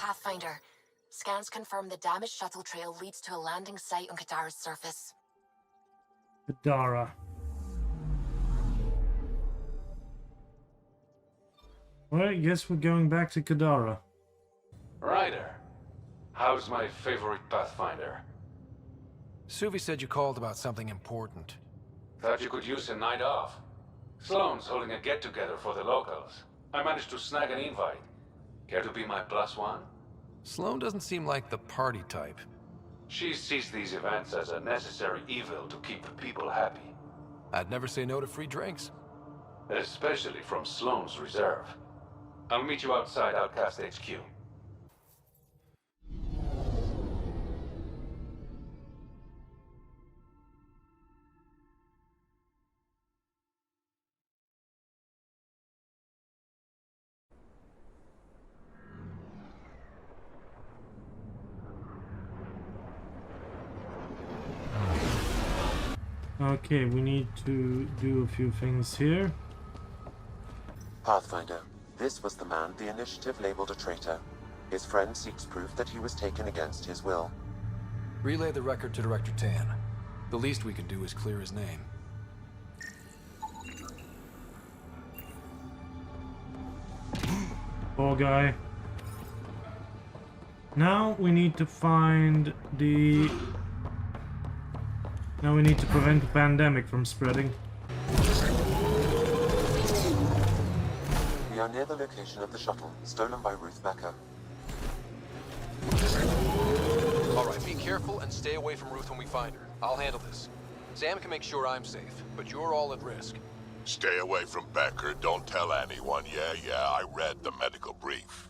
Pathfinder. Scans confirm the damaged shuttle trail leads to a landing site on Kadara's surface. Kadara. Well, I guess we're going back to Kadara. Ryder, how's my favorite Pathfinder? Suvi said you called about something important. Thought you could use a night off. Sloane's holding a get-together for the locals. I managed to snag an invite. Care to be my +1? Sloane doesn't seem like the party type. She sees these events as a necessary evil to keep the people happy. I'd never say no to free drinks. Especially from Sloane's reserve. I'll meet you outside Outcast HQ. Okay, we need to do a few things here. Pathfinder, this was the man the Initiative labeled a traitor. His friend seeks proof that he was taken against his will. Relay the record to Director Tan. The least we can do is clear his name. Poor guy. Now we need to find the... Now we need to prevent the pandemic from spreading. We are near the location of the shuttle, stolen by Ruth Becker. Alright, be careful and stay away from Ruth when we find her. I'll handle this. Sam can make sure I'm safe, but you're all at risk. Stay away from Becker. Don't tell anyone. Yeah, I read the medical brief.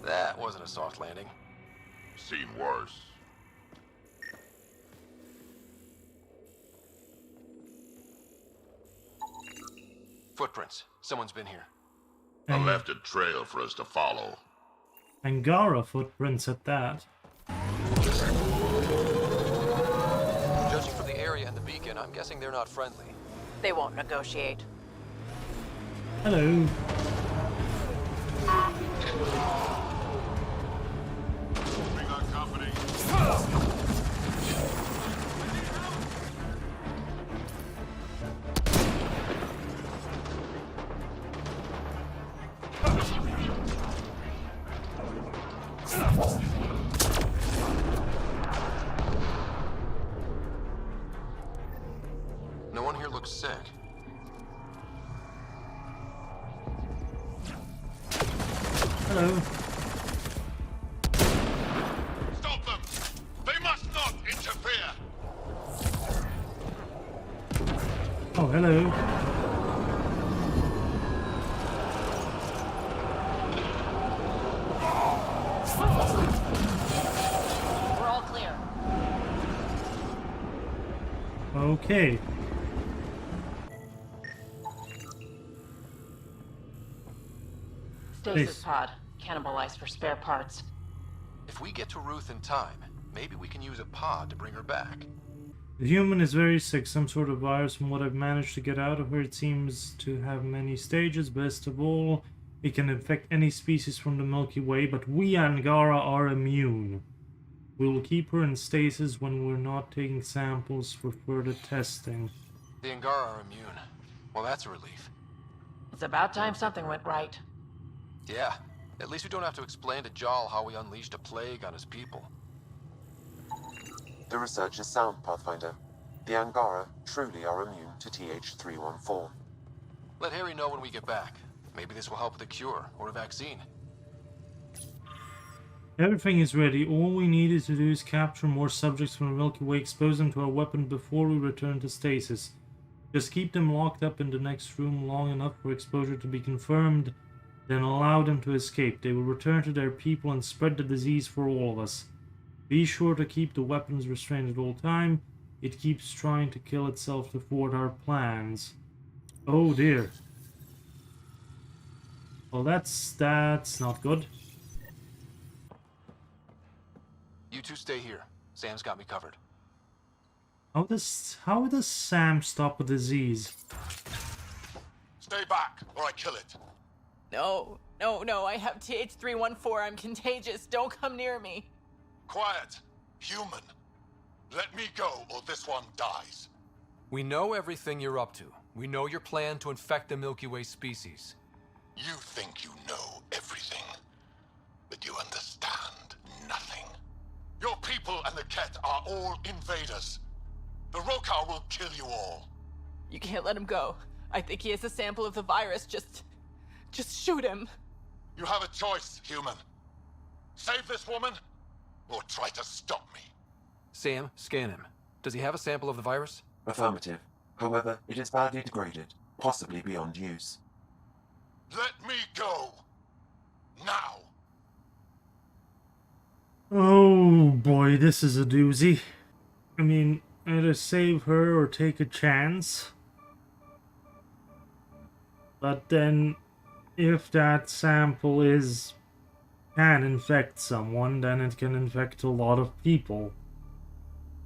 That wasn't a soft landing. Seen worse. Footprints. Someone's been here. I left a trail for us to follow. Angara footprints at that. Judging from the area and the beacon, I'm guessing they're not friendly. They won't negotiate. Hello. We got company. No one here looks sick. Hello. Stop them! They must not interfere! Oh, hello. We're all clear. Okay. Stasis pod. Cannibalized for spare parts. If we get to Ruth in time, maybe we can use a pod to bring her back. The human is very sick, some sort of virus. From what I've managed to get out of her, it seems to have many stages. Best of all, it can infect any species from the Milky Way, but we Angara are immune. We will keep her in stasis when we're not taking samples for further testing. The Angara are immune. Well, that's a relief. It's about time something went right. Yeah, at least we don't have to explain to Jal how we unleashed a plague on his people. The research is sound, Pathfinder. The Angara truly are immune to TH314. Let Harry know when we get back. Maybe this will help with a cure or a vaccine. Everything is ready. All we need to do is capture more subjects from the Milky Way, expose them to our weapon before we return to stasis. Just keep them locked up in the next room long enough for exposure to be confirmed, then allow them to escape. They will return to their people and spread the disease for all of us. Be sure to keep the weapons restrained at all time. It keeps trying to kill itself to thwart our plans. Oh dear. Well, that's not good. You two stay here. Sam's got me covered. How does Sam stop a disease? Stay back, or I kill it. No, no, I have TH314. I'm contagious. Don't come near me. Quiet! Human! Let me go, or this one dies. We know everything you're up to. We know your plan to infect the Milky Way species. You think you know everything, but you understand nothing. Your people and the Ket are all invaders. The Rokar will kill you all. You can't let him go. I think he has a sample of the virus. Just shoot him. You have a choice, human. Save this woman, or try to stop me. Sam, scan him. Does he have a sample of the virus? Affirmative. However, it is badly degraded, possibly beyond use. Let me go! Now! Oh boy, this is a doozy. I mean, either save her or take a chance. But then, if that sample can infect someone, then it can infect a lot of people.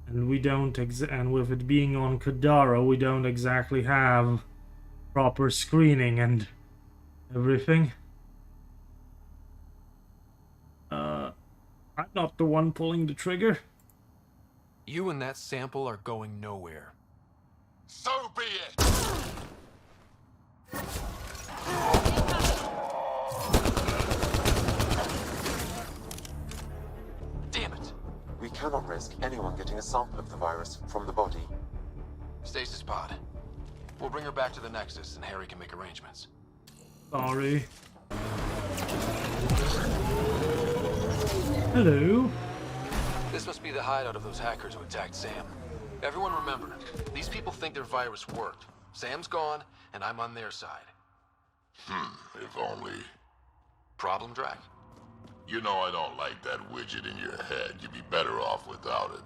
And we don't, and with it being on Kadara, we don't exactly have proper screening and everything. I'm not the one pulling the trigger. You and that sample are going nowhere. So be it! Damn it! We cannot risk anyone getting a sample of the virus from the body. Stasis pod. We'll bring her back to the Nexus and Harry can make arrangements. Sorry. Hello. This must be the hideout of those hackers who attacked Sam. Everyone remember, these people think their virus worked. Sam's gone, and I'm on their side. If only. Problem, Drac? You know I don't like that widget in your head. You'd be better off without it.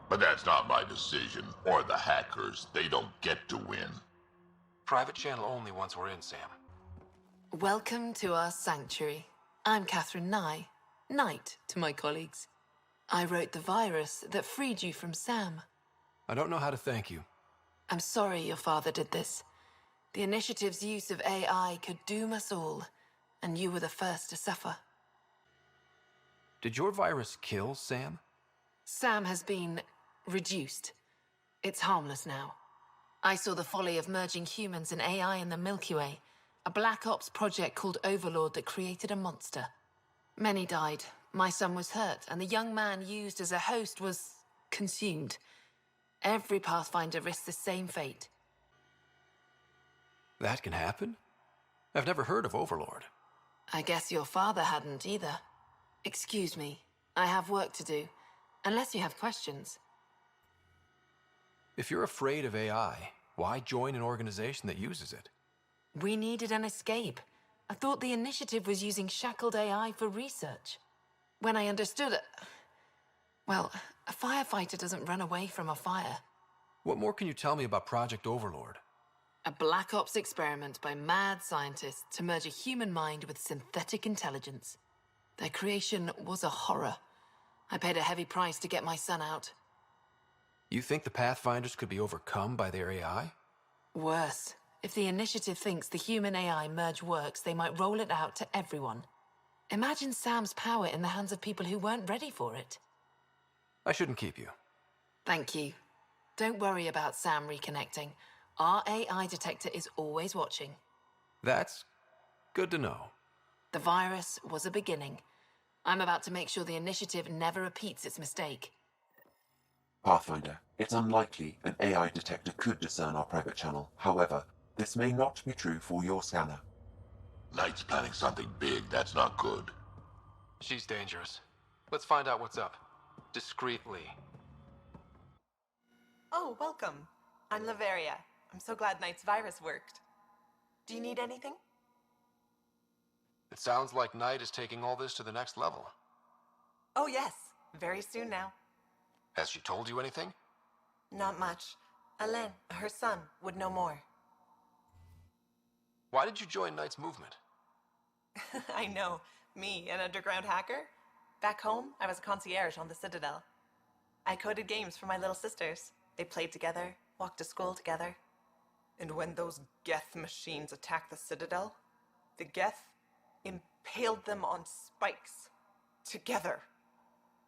But that's not my decision, or the hackers. They don't get to win. Private channel only once we're in, Sam. Welcome to our sanctuary. I'm Catherine Nye, Knight to my colleagues. I wrote the virus that freed you from Sam. I don't know how to thank you. I'm sorry your father did this. The Initiative's use of AI could doom us all, and you were the first to suffer. Did your virus kill Sam? Sam has been reduced. It's harmless now. I saw the folly of merging humans and AI in the Milky Way, a Black Ops project called Overlord that created a monster. Many died. My son was hurt, and the young man used as a host was consumed. Every Pathfinder risks the same fate. That can happen? I've never heard of Overlord. I guess your father hadn't either. Excuse me, I have work to do. Unless you have questions. If you're afraid of AI, why join an organization that uses it? We needed an escape. I thought the Initiative was using shackled AI for research. When I understood it... Well, a firefighter doesn't run away from a fire. What more can you tell me about Project Overlord? A Black Ops experiment by mad scientists to merge a human mind with synthetic intelligence. Their creation was a horror. I paid a heavy price to get my son out. You think the Pathfinders could be overcome by their AI? Worse. If the Initiative thinks the human AI merge works, they might roll it out to everyone. Imagine Sam's power in the hands of people who weren't ready for it. I shouldn't keep you. Thank you. Don't worry about Sam reconnecting. Our AI detector is always watching. That's good to know. The virus was a beginning. I'm about to make sure the Initiative never repeats its mistake. Pathfinder, it's unlikely an AI detector could discern our private channel. However, this may not be true for your scanner. Knight's planning something big. That's not good. She's dangerous. Let's find out what's up. Discreetly. Oh, welcome. I'm Laveria. I'm so glad Knight's virus worked. Do you need anything? It sounds like Knight is taking all this to the next level. Oh, yes. Very soon now. Has she told you anything? Not much. Alain, her son, would know more. Why did you join Knight's movement? I know. Me, an underground hacker? Back home, I was a concierge on the Citadel. I coded games for my little sisters. They played together, walked to school together. And when those Geth machines attacked the Citadel, The Geth impaled them on spikes. Together.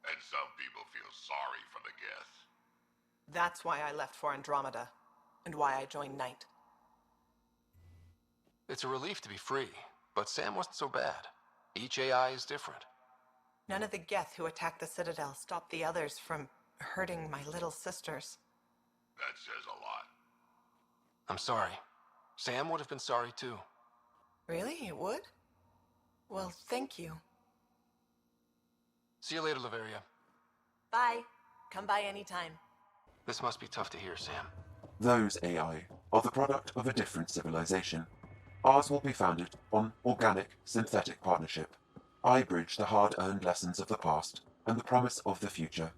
And some people feel sorry for the Geth. That's why I left for Andromeda. And why I joined Knight. It's a relief to be free, but Sam wasn't so bad. Each AI is different. None of the Geth who attacked the Citadel stopped the others from hurting my little sisters. That says a lot. I'm sorry. Sam would have been sorry too. Really? It would? Well, thank you. See you later, Laveria. Bye. Come by anytime. This must be tough to hear, Sam. Those AI are the product of a different civilization. Ours will be founded on organic, synthetic partnership. I bridge the hard-earned lessons of the past and the promise of the future.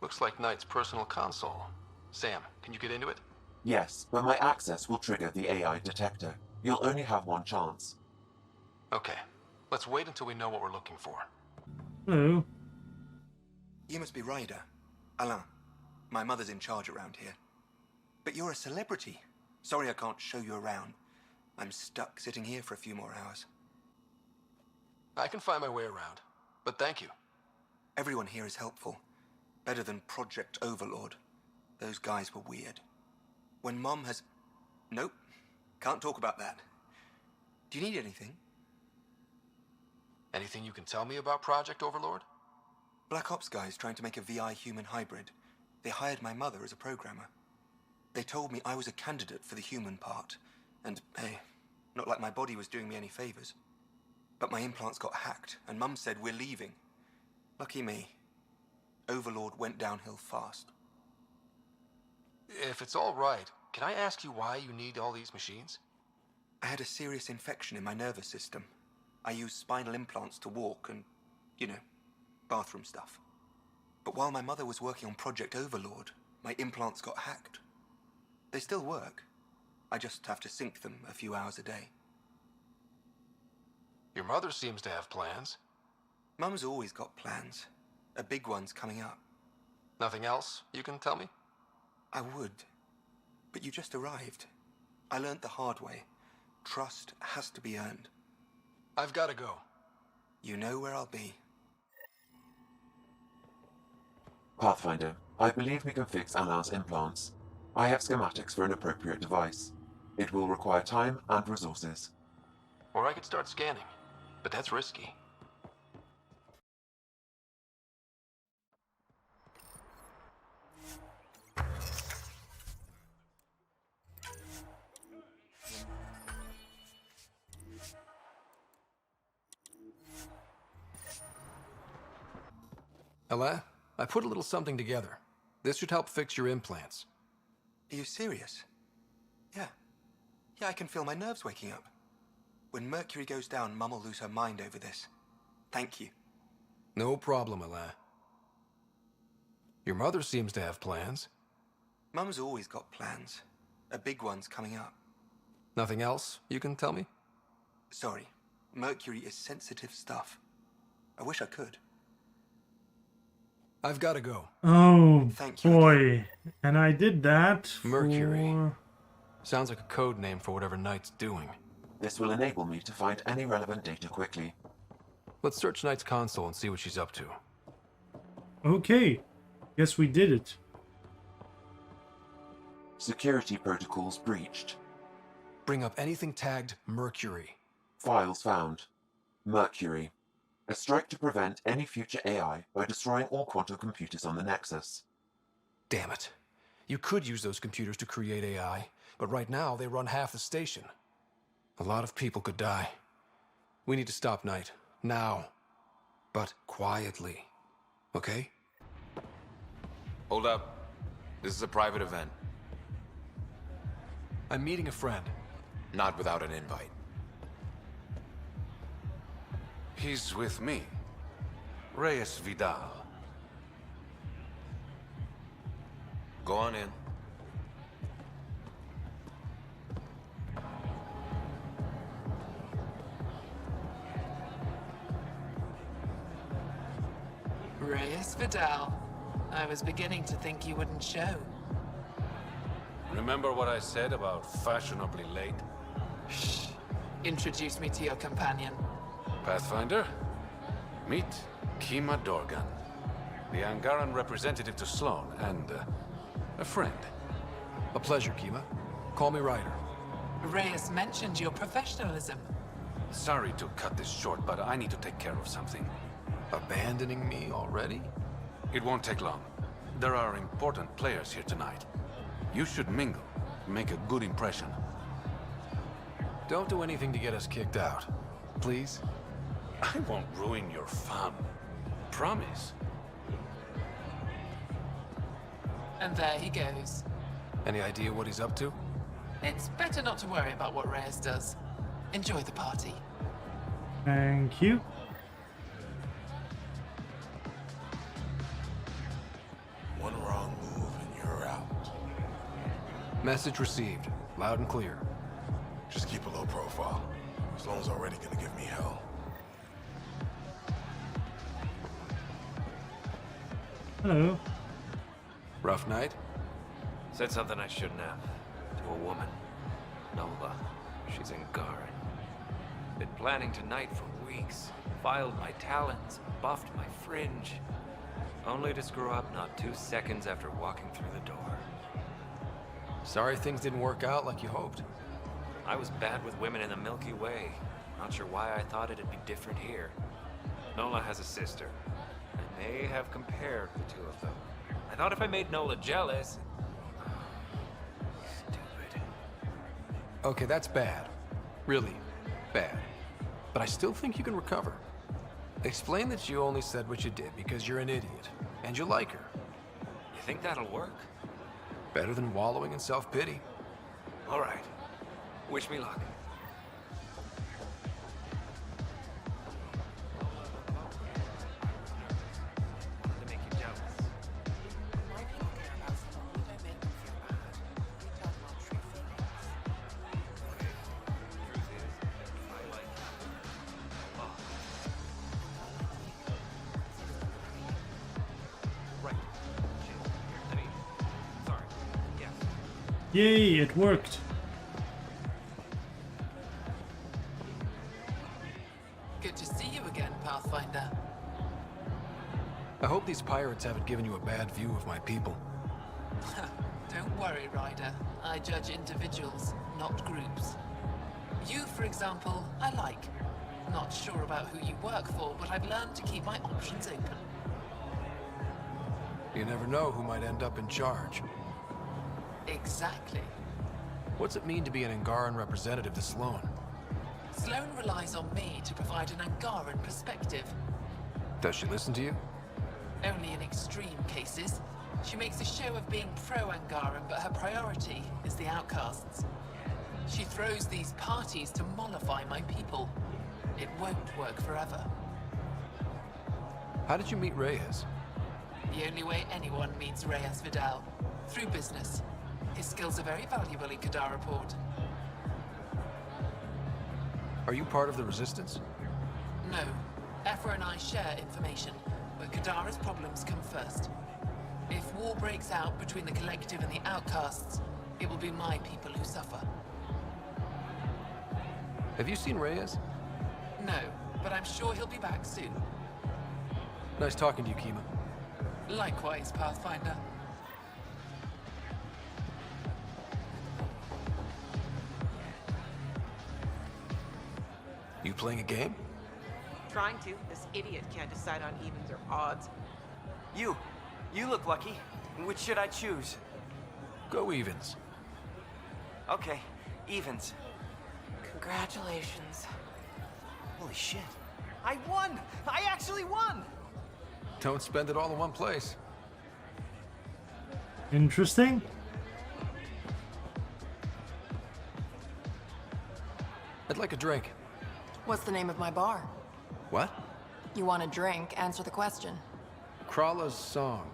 Looks like Knight's personal console. Sam, can you get into it? Yes, but my access will trigger the AI detector. You'll only have one chance. Okay. Let's wait until we know what we're looking for. Hello. You must be Ryder. Alain. My mother's in charge around here. But you're a celebrity. Sorry I can't show you around. I'm stuck sitting here for a few more hours. I can find my way around, but thank you. Everyone here is helpful. Better than Project Overlord. Those guys were weird. When Mom has... Nope. Can't talk about that. Do you need anything? Anything you can tell me about Project Overlord? Black Ops guys trying to make a VI human hybrid. They hired my mother as a programmer. They told me I was a candidate for the human part. And, hey, not like my body was doing me any favors. But my implants got hacked, and Mum said we're leaving. Lucky me. Overlord went downhill fast. If it's all right, can I ask you why you need all these machines? I had a serious infection in my nervous system. I used spinal implants to walk and, you know, bathroom stuff. But while my mother was working on Project Overlord, my implants got hacked. They still work. I just have to sync them a few hours a day. Your mother seems to have plans. Mum's always got plans. A big one's coming up. Nothing else you can tell me? I would. But you just arrived. I learned the hard way. Trust has to be earned. I've got to go. You know where I'll be. Pathfinder, I believe we can fix Alain's implants. I have schematics for an appropriate device. It will require time and resources. Or I could start scanning, but that's risky. Ella, I put a little something together. This should help fix your implants. Are you serious? Yeah. Yeah, I can feel my nerves waking up. When Mercury goes down, Mum will lose her mind over this. Thank you. No problem, Ella. Your mother seems to have plans. Mum's always got plans. A big one's coming up. Nothing else you can tell me? Sorry. Mercury is sensitive stuff. I wish I could. I've got to go. Oh Thank you boy. And I did that for... Mercury. Sounds like a code name for whatever Knight's doing. This will enable me to find any relevant data quickly. Let's search Knight's console and see what she's up to. Okay. Guess we did it. Security protocols breached. Bring up anything tagged Mercury. Files found. Mercury. A strike to prevent any future AI by destroying all quantum computers on the Nexus. Damn it. You could use those computers to create AI, but right now they run half the station. A lot of people could die. We need to stop Knight. Now. But quietly. Okay? Hold up. This is a private event. I'm meeting a friend. Not without an invite. He's with me. Reyes Vidal. Go on in. Reyes Vidal. I was beginning to think you wouldn't show. Remember what I said about fashionably late? Shh. Introduce me to your companion. Pathfinder, meet Kima Dorgan, the Angaran representative to Sloan, and a friend. A pleasure, Kima. Call me Ryder. Reyes mentioned your professionalism. Sorry to cut this short, but I need to take care of something. Abandoning me already? It won't take long. There are important players here tonight. You should mingle, make a good impression. Don't do anything to get us kicked out. Please? I won't ruin your fun. Promise. And there he goes. Any idea what he's up to? It's better not to worry about what Reyes does. Enjoy the party. Thank you. One wrong move and you're out. Message received. Loud and clear. Just keep a low profile. Sloan's already gonna give me hell. Hello. Rough night? Said something I shouldn't have. To a woman. Nola. She's Angaran. Been planning tonight for weeks. Filed my talons, buffed my fringe. Only to screw up not 2 seconds after walking through the door. Sorry things didn't work out like you hoped. I was bad with women in the Milky Way. Not sure why I thought it'd be different here. Nola has a sister. I may have compared the two of them. I thought if I made Nola jealous... Stupid. Okay, that's bad. Really bad. But I still think you can recover. Explain that you only said what you did because you're an idiot, and you like her. You think that'll work? Better than wallowing in self-pity. All right. Wish me luck. To make you jealous. Why people care about someone we don't make them feel bad. We tell them our true feelings. Truth is, I like you. A lot. Right. Shit. I mean, sorry. Yes. Yay, it worked. Good to see you again, Pathfinder. I hope these pirates haven't given you a bad view of my people. Don't worry, Ryder. I judge individuals, not groups. You, for example, I like. Not sure about who you work for, but I've learned to keep my options open. You never know who might end up in charge. Exactly. What's it mean to be an Angaran representative to Sloan? Sloan relies on me to provide an Angaran perspective. Does she listen to you? Only in extreme cases. She makes a show of being pro-Angaran, but her priority is the outcasts. She throws these parties to mollify my people. It won't work forever. How did you meet Reyes? The only way anyone meets Reyes Vidal. Through business. His skills are very valuable in Kadara Port. Are you part of the Resistance? No. Ephra and I share information, but Kadara's problems come first. If war breaks out between the Collective and the Outcasts, it will be my people who suffer. Have you seen Reyes? No, but I'm sure he'll be back soon. Nice talking to you, Kima. Likewise, Pathfinder. You playing a game? Trying to. This idiot can't decide on evens or odds. You look lucky. Which should I choose? Go evens. Okay, evens. Congratulations. Holy shit. I won! I actually won! Don't spend it all in one place. Interesting. I'd like a drink. What's the name of my bar? What? You want a drink? Answer the question. Krala's song.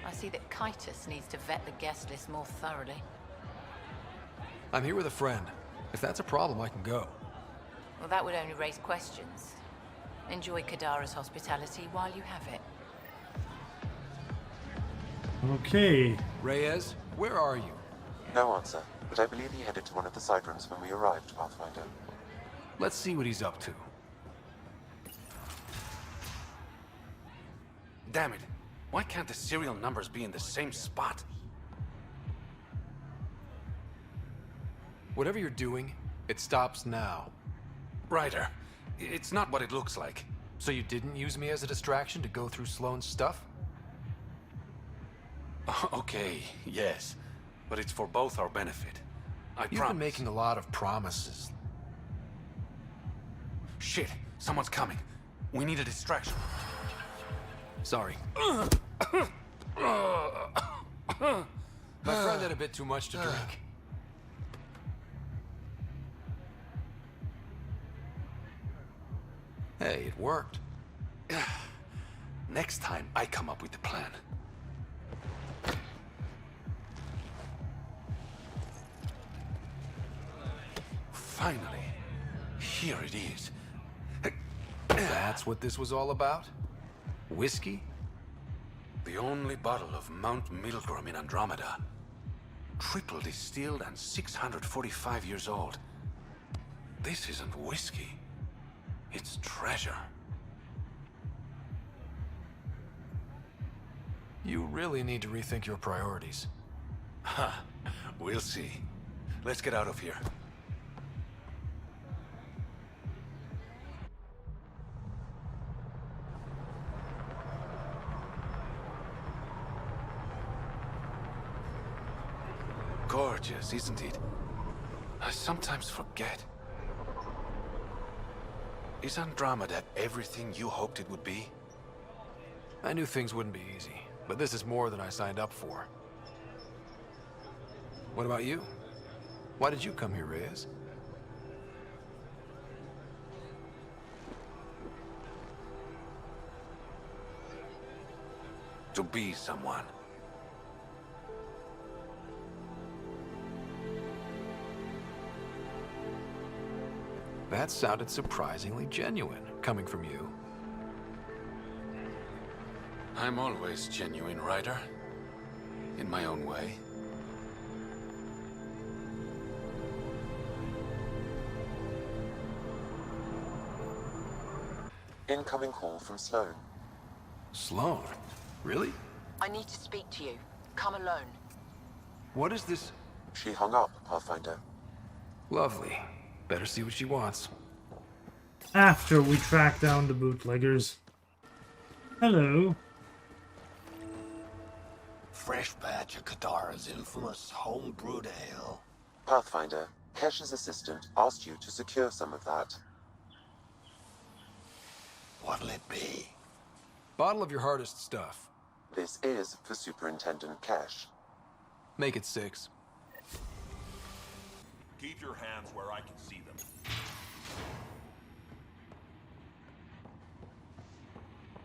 I see that Kitus needs to vet the guest list more thoroughly. I'm here with a friend. If that's a problem, I can go. Well, that would only raise questions. Enjoy Kadara's hospitality while you have it. Okay. Reyes, where are you? No answer, but I believe he headed to one of the side rooms when we arrived, Pathfinder. Let's see what he's up to. Damn it. Why can't the serial numbers be in the same spot? Whatever you're doing, it stops now. Ryder, it's not what it looks like. So you didn't use me as a distraction to go through Sloane's stuff? Okay, yes. But it's for both our benefit. You've been making a lot of promises. Shit, someone's coming. We need a distraction. Sorry. My friend had a bit too much to drink. Hey, it worked. Next time, I come up with the plan. Finally, here it is. That's what this was all about? Whiskey? The only bottle of Mount Milgram in Andromeda. Triple distilled and 645 years old. This isn't whiskey. It's treasure. You really need to rethink your priorities. Huh. We'll see. Let's get out of here. Gorgeous, isn't it? I sometimes forget. Is Andromeda everything you hoped it would be? I knew things wouldn't be easy, but this is more than I signed up for. What about you? Why did you come here, Reyes? To be someone. That sounded surprisingly genuine, coming from you. I'm always genuine, Ryder. In my own way. Incoming call from Sloane. Sloane? Really? I need to speak to you. Come alone. What is this? She hung up, Pathfinder. Lovely. Better see what she wants. After we track down the bootleggers. Hello. Fresh batch of Kadara's infamous home-brewed ale. Pathfinder, Kesh's assistant asked you to secure some of that. What'll it be? Bottle of your hardest stuff. This is for Superintendent Kesh. Make it 6. Keep your hands where I can see them.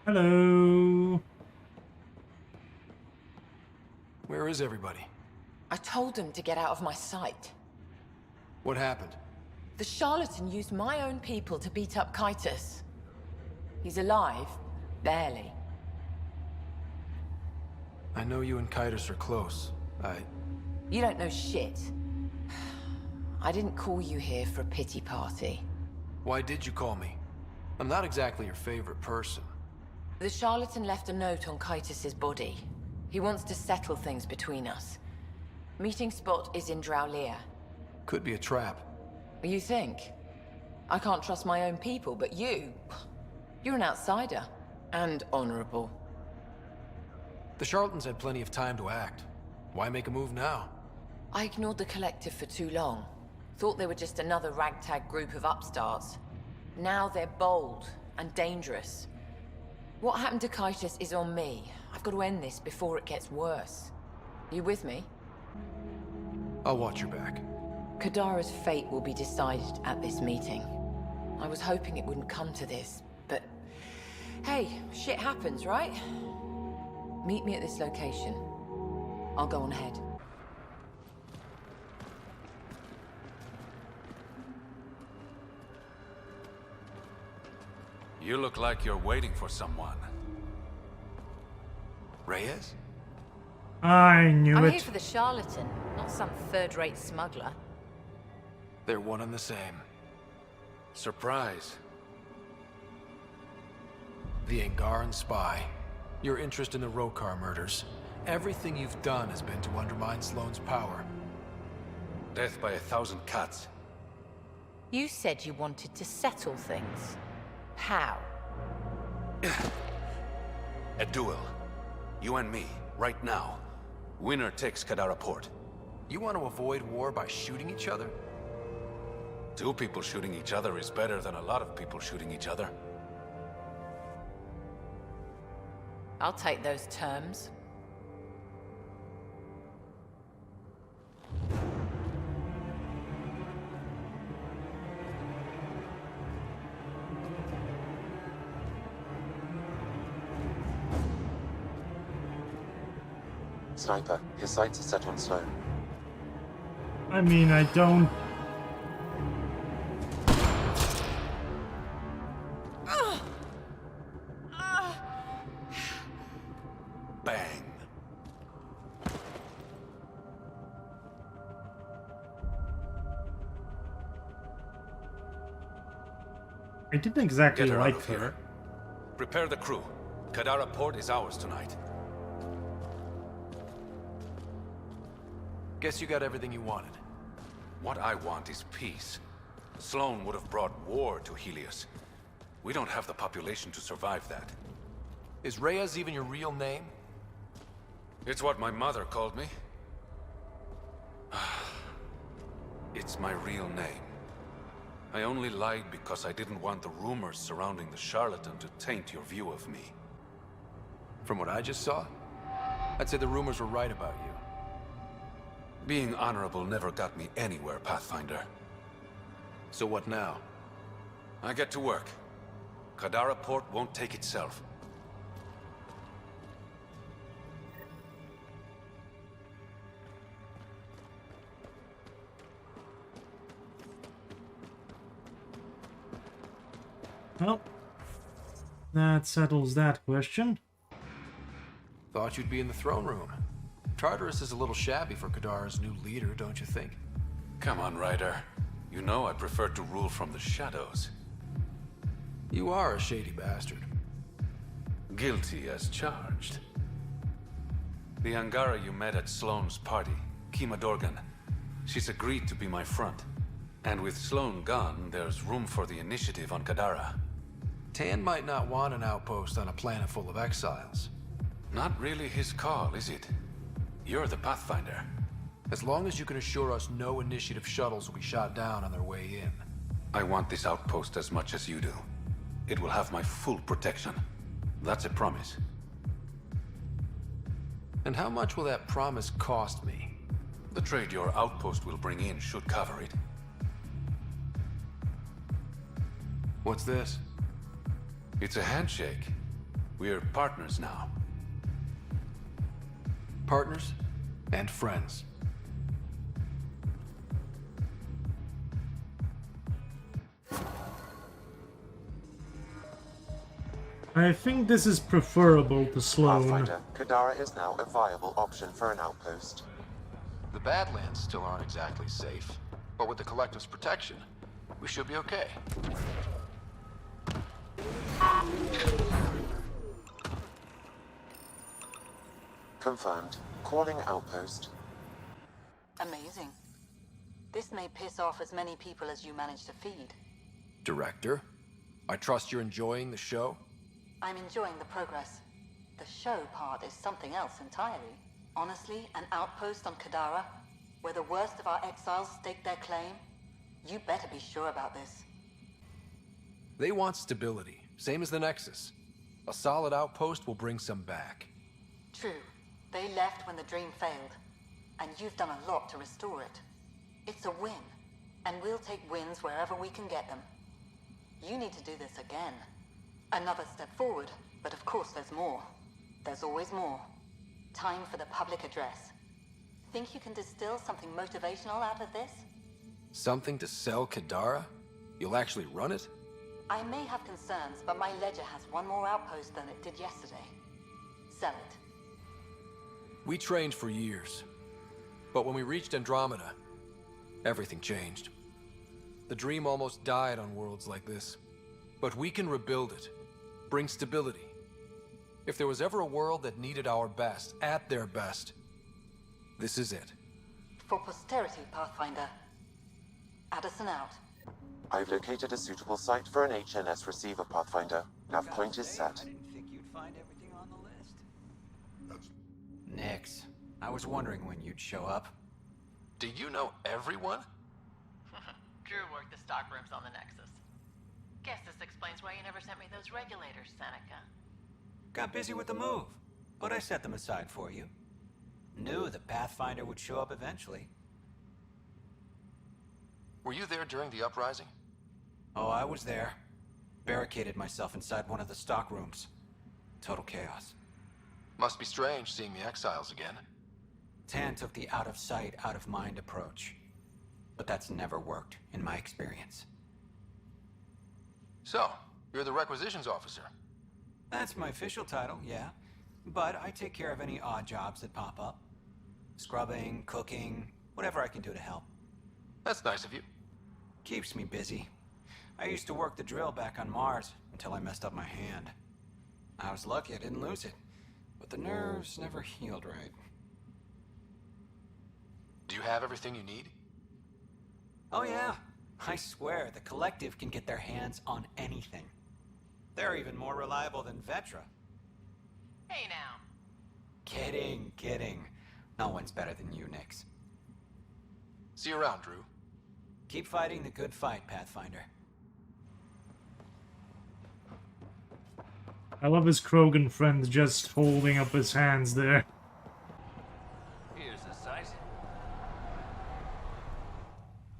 Hello. Where is everybody? I told them to get out of my sight. What happened? The charlatan used my own people to beat up Kitus. He's alive, barely. I know you and Kitus are close. You don't know shit. I didn't call you here for a pity party. Why did you call me? I'm not exactly your favorite person. The charlatan left a note on Kitus's body. He wants to settle things between us. Meeting spot is in Drowlear. Could be a trap. You think? I can't trust my own people, but you're an outsider. And honorable. The charlatans had plenty of time to act. Why make a move now? I ignored the collective for too long. Thought they were just another ragtag group of upstarts. Now they're bold and dangerous. What happened to Kitus is on me. I've got to end this before it gets worse. You with me? I'll watch your back. Kadara's fate will be decided at this meeting. I was hoping it wouldn't come to this, but... Hey, shit happens, right? Meet me at this location. I'll go on ahead. You look like you're waiting for someone. Reyes? I knew I'm it. here for the charlatan, not some third-rate smuggler. They're one and the same. Surprise. The Angaran spy. Your interest in the Rokar murders. Everything you've done has been to undermine Sloane's power. Death by 1,000 cuts. You said you wanted to settle things. How? A duel. You and me, right now. Winner takes Kadara port. You want to avoid war by shooting each other? 2 people shooting each other is better than a lot of people shooting each other. I'll take those terms. Sniper, his sights are set on Sloane. I mean, I don't... Bang. I didn't exactly Get her out like of her. here. Prepare the crew. Kadara port is ours tonight. Guess you got everything you wanted. What I want is peace. Sloane would have brought war to Helios. We don't have the population to survive that. Is Reyes even your real name? It's what my mother called me. It's my real name. I only lied because I didn't want the rumors surrounding the charlatan to taint your view of me. From what I just saw, I'd say the rumors were right about you. Being honorable never got me anywhere, Pathfinder. So what now? I get to work. Kadara port won't take itself. Well, that settles that question. Thought you'd be in the throne room. Tartarus is a little shabby for Kadara's new leader, don't you think? Come on, Ryder. You know I prefer to rule from the shadows. You are a shady bastard. Guilty as charged. The Angara you met at Sloane's party, Kima Dorgan, she's agreed to be my front. And with Sloane gone, there's room for the initiative on Kadara. Tan might not want an outpost on a planet full of exiles. Not really his call, is it? You're the Pathfinder. As long as you can assure us no initiative shuttles will be shot down on their way in. I want this outpost as much as you do. It will have my full protection. That's a promise. And how much will that promise cost me? The trade your outpost will bring in should cover it. What's this? It's a handshake. We're partners now. Partners and friends. I think this is preferable to Sloane. Pathfinder, Kadara is now a viable option for an outpost. The Badlands still aren't exactly safe, but with the Collective's protection, we should be okay. Confirmed. Calling outpost. Amazing. This may piss off as many people as you manage to feed. Director, I trust you're enjoying the show? I'm enjoying the progress. The show part is something else entirely. Honestly, an outpost on Kadara, where the worst of our exiles stake their claim, you better be sure about this. They want stability, same as the Nexus. A solid outpost will bring some back. True. They left when the dream failed, and you've done a lot to restore it. It's a win, and we'll take wins wherever we can get them. You need to do this again. Another step forward, but of course there's more. There's always more. Time for the public address. Think you can distill something motivational out of this? Something to sell Kadara? You'll actually run it? I may have concerns, but my ledger has one more outpost than it did yesterday. Sell it. We trained for years. But when we reached Andromeda, everything changed. The dream almost died on worlds like this. But we can rebuild it. Bring stability. If there was ever a world that needed our best, at their best, this is it. For posterity, Pathfinder. Addison out. I've located a suitable site for an HNS receiver, Pathfinder. Nav point is set. Nix. I was wondering when you'd show up. Do you know everyone? Drew worked the stockrooms on the Nexus. Guess this explains why you never sent me those regulators, Seneca. Got busy with the move, but I set them aside for you. Knew the Pathfinder would show up eventually. Were you there during the uprising? Oh, I was there. Barricaded myself inside one of the stockrooms. Total chaos. Must be strange seeing the exiles again. Tan took the out-of-sight, out-of-mind approach. But that's never worked, in my experience. So, you're the requisitions officer. That's my official title, yeah. But I take care of any odd jobs that pop up. Scrubbing, cooking, whatever I can do to help. That's nice of you. Keeps me busy. I used to work the drill back on Mars until I messed up my hand. I was lucky I didn't lose it, but the nerves never healed right. Do you have everything you need? Oh yeah. I swear, the Collective can get their hands on anything. They're even more reliable than Vetra. Hey now. Kidding, kidding. No one's better than you, Nix. See you around, Drew. Keep fighting the good fight, Pathfinder. I love his Krogan friend just holding up his hands there. Here's the site.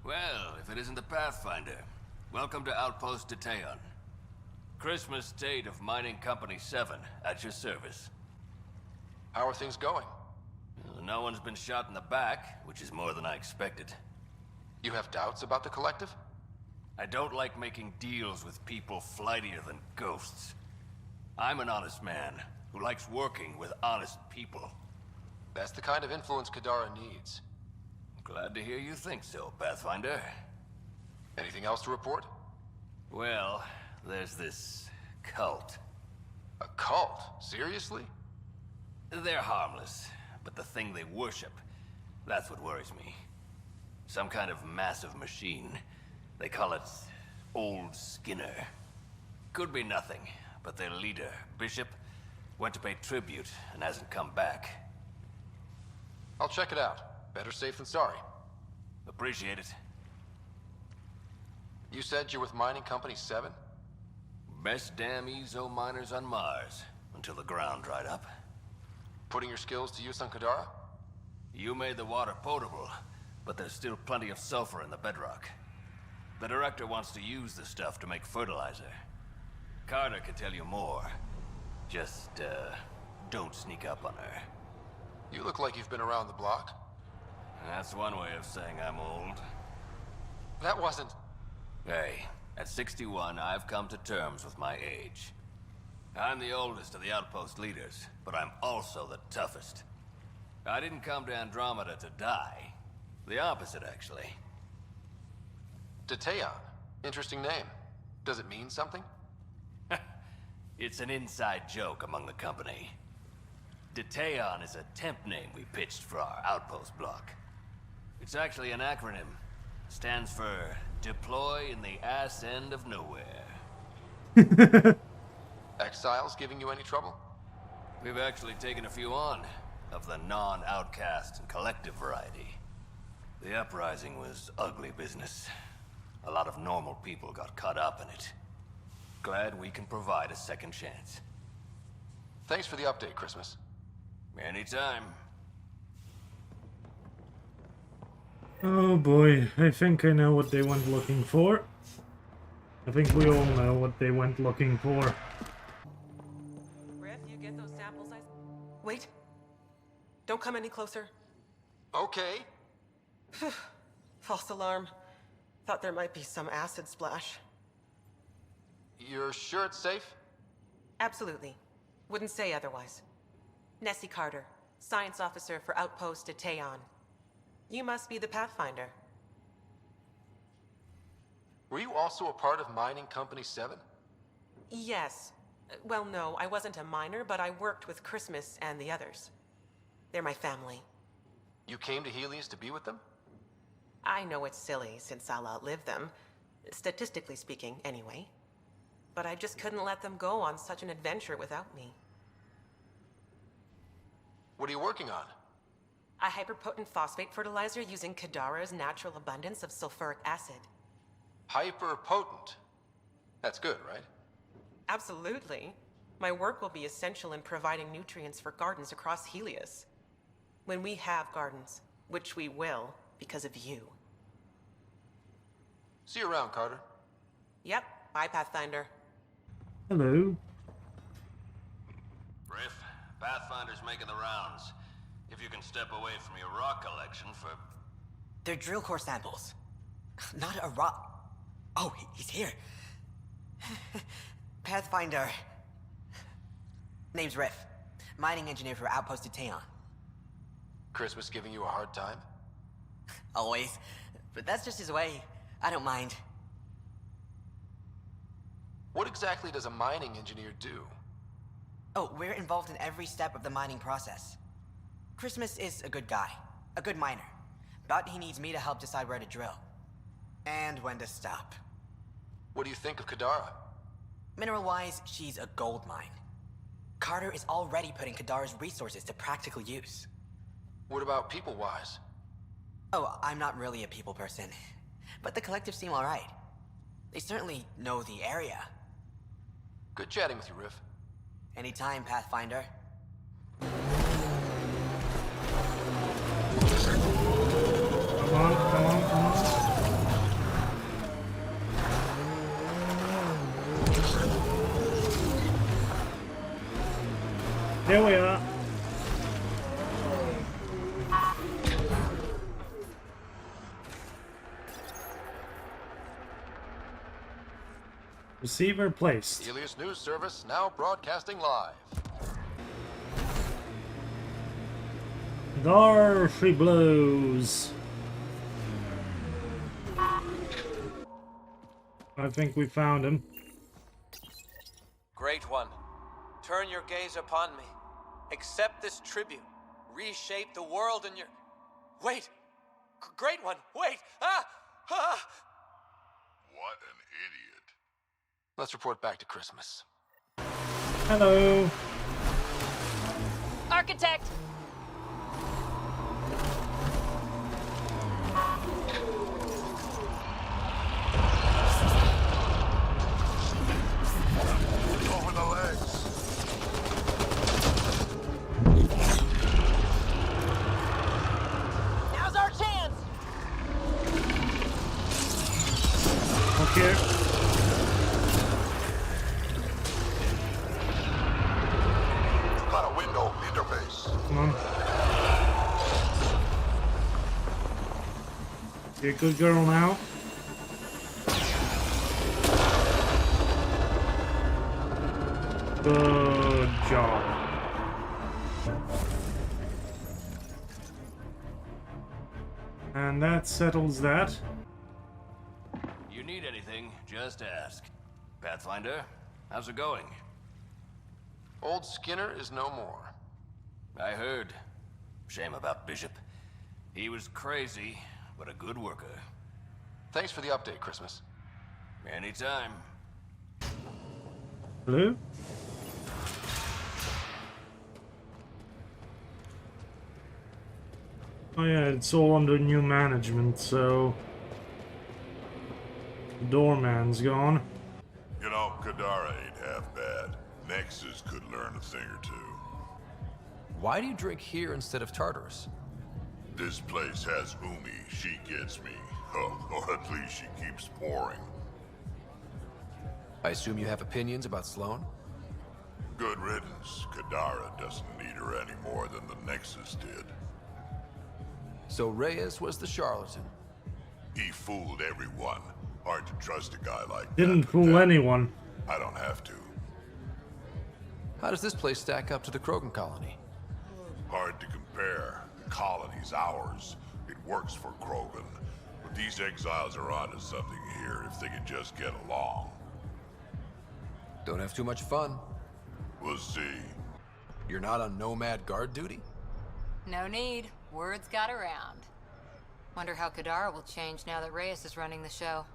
Well, if it isn't the Pathfinder, welcome to Outpost Detaeon. Christmas State of Mining Company 7, at your service. How are things going? Well, no one's been shot in the back, which is more than I expected. You have doubts about the Collective? I don't like making deals with people flightier than ghosts. I'm an honest man who likes working with honest people. That's the kind of influence Kadara needs. Glad to hear you think so, Pathfinder. Anything else to report? Well, there's this cult. A cult? Seriously? They're harmless, but the thing they worship, that's what worries me. Some kind of massive machine. They call it Old Skinner. Could be nothing, but their leader, Bishop, went to pay tribute and hasn't come back. I'll check it out. Better safe than sorry. Appreciate it. You said you're with Mining Company 7? Best damn Ezo miners on Mars, until the ground dried up. Putting your skills to use on Kadara? You made the water potable, but there's still plenty of sulfur in the bedrock. The director wants to use the stuff to make fertilizer. Carter can tell you more. Just, don't sneak up on her. You look like you've been around the block. That's one way of saying I'm old. That wasn't... Hey, at 61, I've come to terms with my age. I'm the oldest of the outpost leaders, but I'm also the toughest. I didn't come to Andromeda to die. The opposite, actually. Detaeon. Interesting name. Does it mean something? It's an inside joke among the company. Detaeon is a temp name we pitched for our outpost block. It's actually an acronym. Stands for Deploy in the Ass End of Nowhere. Exiles giving you any trouble? We've actually taken a few on, of the non-outcast and collective variety. The uprising was ugly business. A lot of normal people got caught up in it. Glad we can provide a second chance. Thanks for the update, Christmas. Anytime. Oh boy, I think I know what they went looking for. I think we all know what they went looking for. Griff, you get those samples I... Wait. Don't come any closer. Okay. False alarm. Thought there might be some acid splash. You're sure it's safe? Absolutely. Wouldn't say otherwise. Nessie Carter, Science Officer for Outpost at Teon. You must be the Pathfinder. Were you also a part of Mining Company 7? Yes. Well, no, I wasn't a miner, but I worked with Christmas and the others. They're my family. You came to Helios to be with them? I know it's silly, since I'll outlive them. Statistically speaking, anyway. But I just couldn't let them go on such an adventure without me. What are you working on? A hyperpotent phosphate fertilizer using Kadara's natural abundance of sulfuric acid. Hyper-potent. That's good, right? Absolutely. My work will be essential in providing nutrients for gardens across Helios. When we have gardens, which we will, because of you. See you around, Carter. Yep, bye, Pathfinder. Hello. Riff, Pathfinder's making the rounds. If you can step away from your rock collection for... They're drill core samples. Not a rock. Oh, he's here. Pathfinder. Name's Riff. Mining engineer for Outpost at Teon. Christmas giving you a hard time? Always. But that's just his way. I don't mind. What exactly does a mining engineer do? Oh, we're involved in every step of the mining process. Christmas is a good guy. A good miner. But he needs me to help decide where to drill. And when to stop. What do you think of Kadara? Mineral-wise, she's a gold mine. Carter is already putting Kadara's resources to practical use. What about people-wise? Oh, I'm not really a people person. But the collective seem alright. They certainly know the area. Good chatting with you, Riff. Anytime, Pathfinder. Come on, come on, come on. There we are. Receiver placed. Helios News Service now broadcasting live. There she blows. I think we found him. Great One, turn your gaze upon me. Accept this tribute. Reshape the world in your... Wait! Great One, wait! Ah! Ah! What an idiot. Let's report back to Christmas. Hello. Architect! Over the legs. Now's our chance! Okay. Got a window interface. Come on. You're a good girl now. Good job. And that settles that. You need anything, just ask. Pathfinder, how's it going? Old Skinner is no more. I heard. Shame about Bishop. He was crazy, but a good worker. Thanks for the update, Christmas. Anytime. Hello? Oh yeah, it's all under new management, so... The doorman's gone. You know, Kadara ain't half bad. Nexus could learn a thing or two. Why do you drink here instead of Tartarus? This place has Umi. She gets me. Or at least she keeps pouring. I assume you have opinions about Sloan? Good riddance. Kadara doesn't need her any more than the Nexus did. So Reyes was the charlatan. He fooled everyone. Hard to trust a guy like that. Didn't fool anyone. I don't have to. How does this place stack up to the Krogan colony? Hard to compare. The colony's ours. It works for Krogan. But these exiles are onto something here if they can just get along. Don't have too much fun. We'll see. You're not on nomad guard duty? No need. Word's got around. Wonder how Kadara will change now that Reyes is running the show.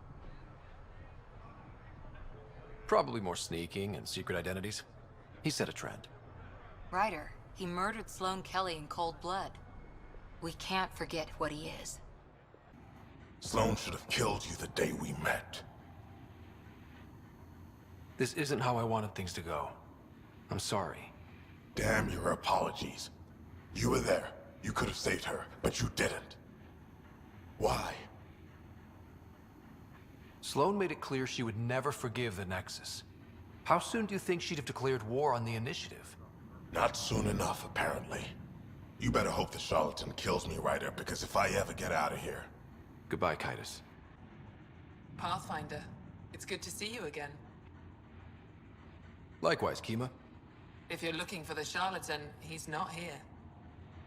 Probably more sneaking and secret identities. He set a trend. Ryder, he murdered Sloane Kelly in cold blood. We can't forget what he is. Sloane should have killed you the day we met. This isn't how I wanted things to go. I'm sorry. Damn your apologies. You were there. You could have saved her, but you didn't. Why? Sloane made it clear she would never forgive the Nexus. How soon do you think she'd have declared war on the Initiative? Not soon enough, apparently. You better hope the charlatan kills me, Ryder, because if I ever get out of here... Goodbye, Kitus. Pathfinder, it's good to see you again. Likewise, Kima. If you're looking for the charlatan, he's not here.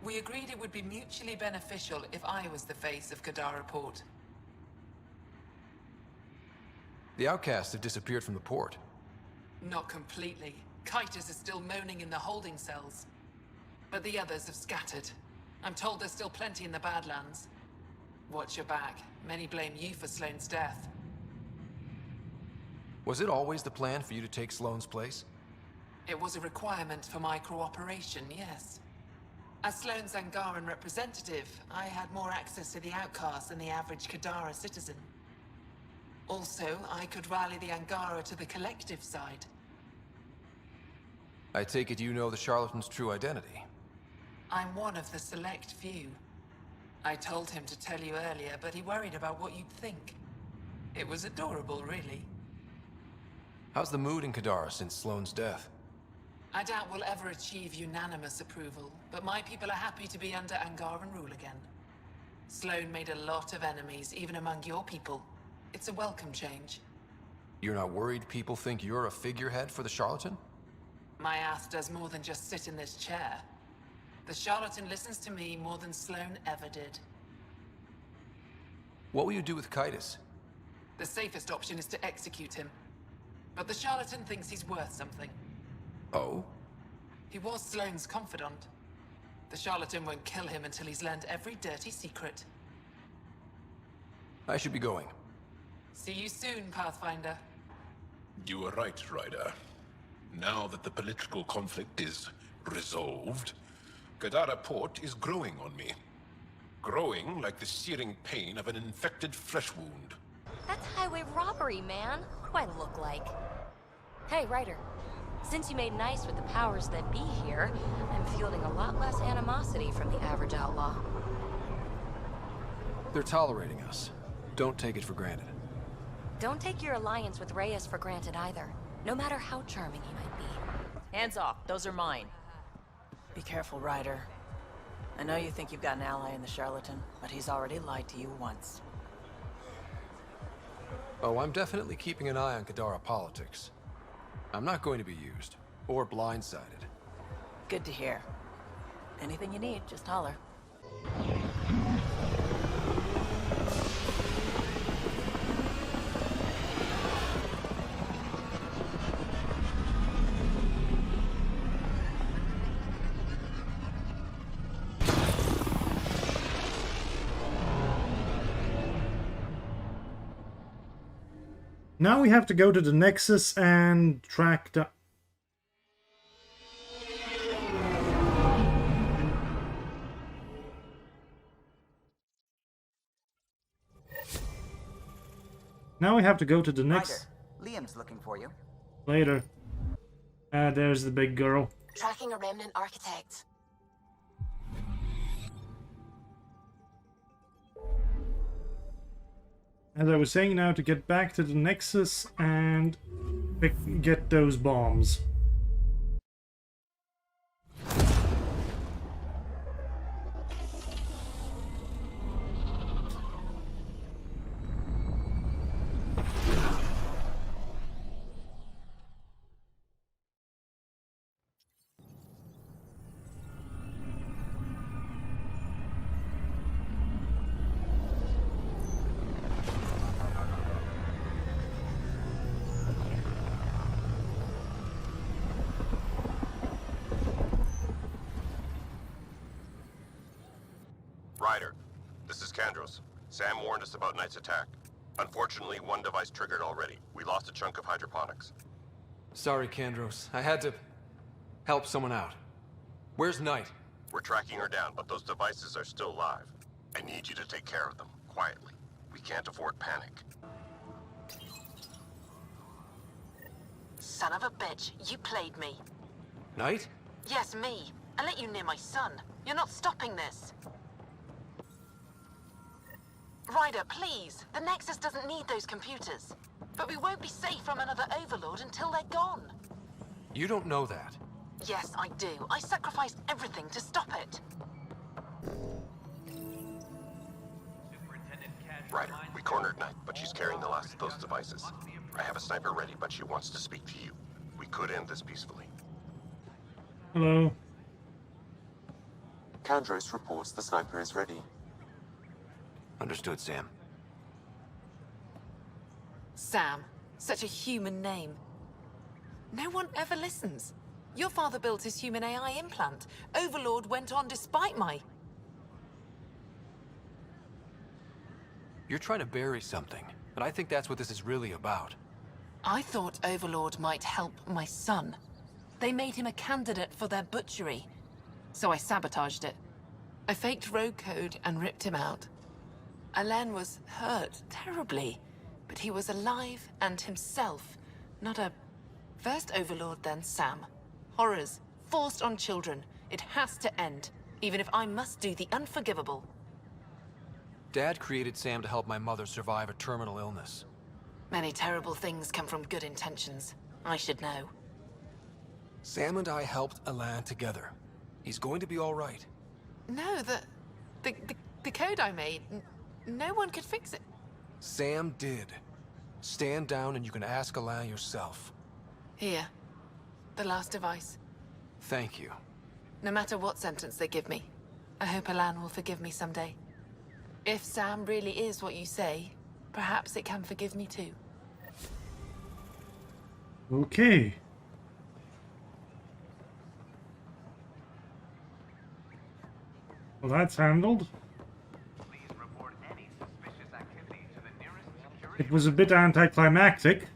We agreed it would be mutually beneficial if I was the face of Kadara Port. The outcasts have disappeared from the port. Not completely. Kitus is still moaning in the holding cells. But the others have scattered. I'm told there's still plenty in the Badlands. Watch your back. Many blame you for Sloane's death. Was it always the plan for you to take Sloane's place? It was a requirement for my cooperation, yes. As Sloane's Angaran representative, I had more access to the outcasts than the average Kadara citizen. Also, I could rally the Angara to the collective side. I take it you know the charlatan's true identity. I'm one of the select few. I told him to tell you earlier, but he worried about what you'd think. It was adorable, really. How's the mood in Kadara since Sloane's death? I doubt we'll ever achieve unanimous approval, but my people are happy to be under Angaran rule again. Sloane made a lot of enemies, even among your people. It's a welcome change. You're not worried people think you're a figurehead for the charlatan? My ass does more than just sit in this chair. The charlatan listens to me more than Sloane ever did. What will you do with Kitus? The safest option is to execute him. But the charlatan thinks he's worth something. Oh? He was Sloane's confidant. The charlatan won't kill him until he's learned every dirty secret. I should be going. See you soon, Pathfinder. You were right, Ryder. Now that the political conflict is resolved, Kadara Port is growing on me. Growing like the searing pain of an infected flesh wound. That's highway robbery, man. What do I look like? Hey, Ryder. Since you made nice with the powers that be here, I'm fielding a lot less animosity from the average outlaw. They're tolerating us. Don't take it for granted. Don't take your alliance with Reyes for granted either, no matter how charming he might be. Hands off. Those are mine. Be careful, Ryder. I know you think you've got an ally in the charlatan, but he's already lied to you once. Oh, I'm definitely keeping an eye on Kadara politics. I'm not going to be used, or blindsided. Good to hear. Anything you need, just holler. Now we have to go to the Nexus and track down... Now we have to go to the Nexus... Liam's looking for you. Later. There's the big girl. Tracking a remnant architect. As I was saying, now to get back to the Nexus and get those bombs. Ryder, this is Kandros. Sam warned us about Knight's attack. Unfortunately, one device triggered already. We lost a chunk of hydroponics. Sorry, Kandros. I had to help someone out. Where's Knight? We're tracking her down, but those devices are still live. I need you to take care of them, quietly. We can't afford panic. Son of a bitch, you played me. Knight? Yes, me. I let you near my son. You're not stopping this. Ryder, please. The Nexus doesn't need those computers. But we won't be safe from another Overlord until they're gone. You don't know that. Yes, I do. I sacrificed everything to stop it. Ryder, we cornered Knight, but she's carrying the last of those devices. I have a sniper ready, but she wants to speak to you. We could end this peacefully. Hello. Kandros reports the sniper is ready. Understood, Sam. Sam. Such a human name. No one ever listens. Your father built his human AI implant. Overlord went on despite my... You're trying to bury something, but I think that's what this is really about. I thought Overlord might help my son. They made him a candidate for their butchery. So I sabotaged it. I faked rogue code and ripped him out. Alain was hurt terribly, but he was alive and himself, not a... First Overlord, then Sam. Horrors, forced on children. It has to end, even if I must do the unforgivable. Dad created Sam to help my mother survive a terminal illness. Many terrible things come from good intentions. I should know. Sam and I helped Alain together. He's going to be all right. No, the code I made, no one could fix it. Sam did. Stand down and you can ask Alain yourself. Here. The last device. Thank you. No matter what sentence they give me, I hope Alain will forgive me someday. If Sam really is what you say, perhaps it can forgive me too. Okay. Well, that's handled. It was a bit anticlimactic.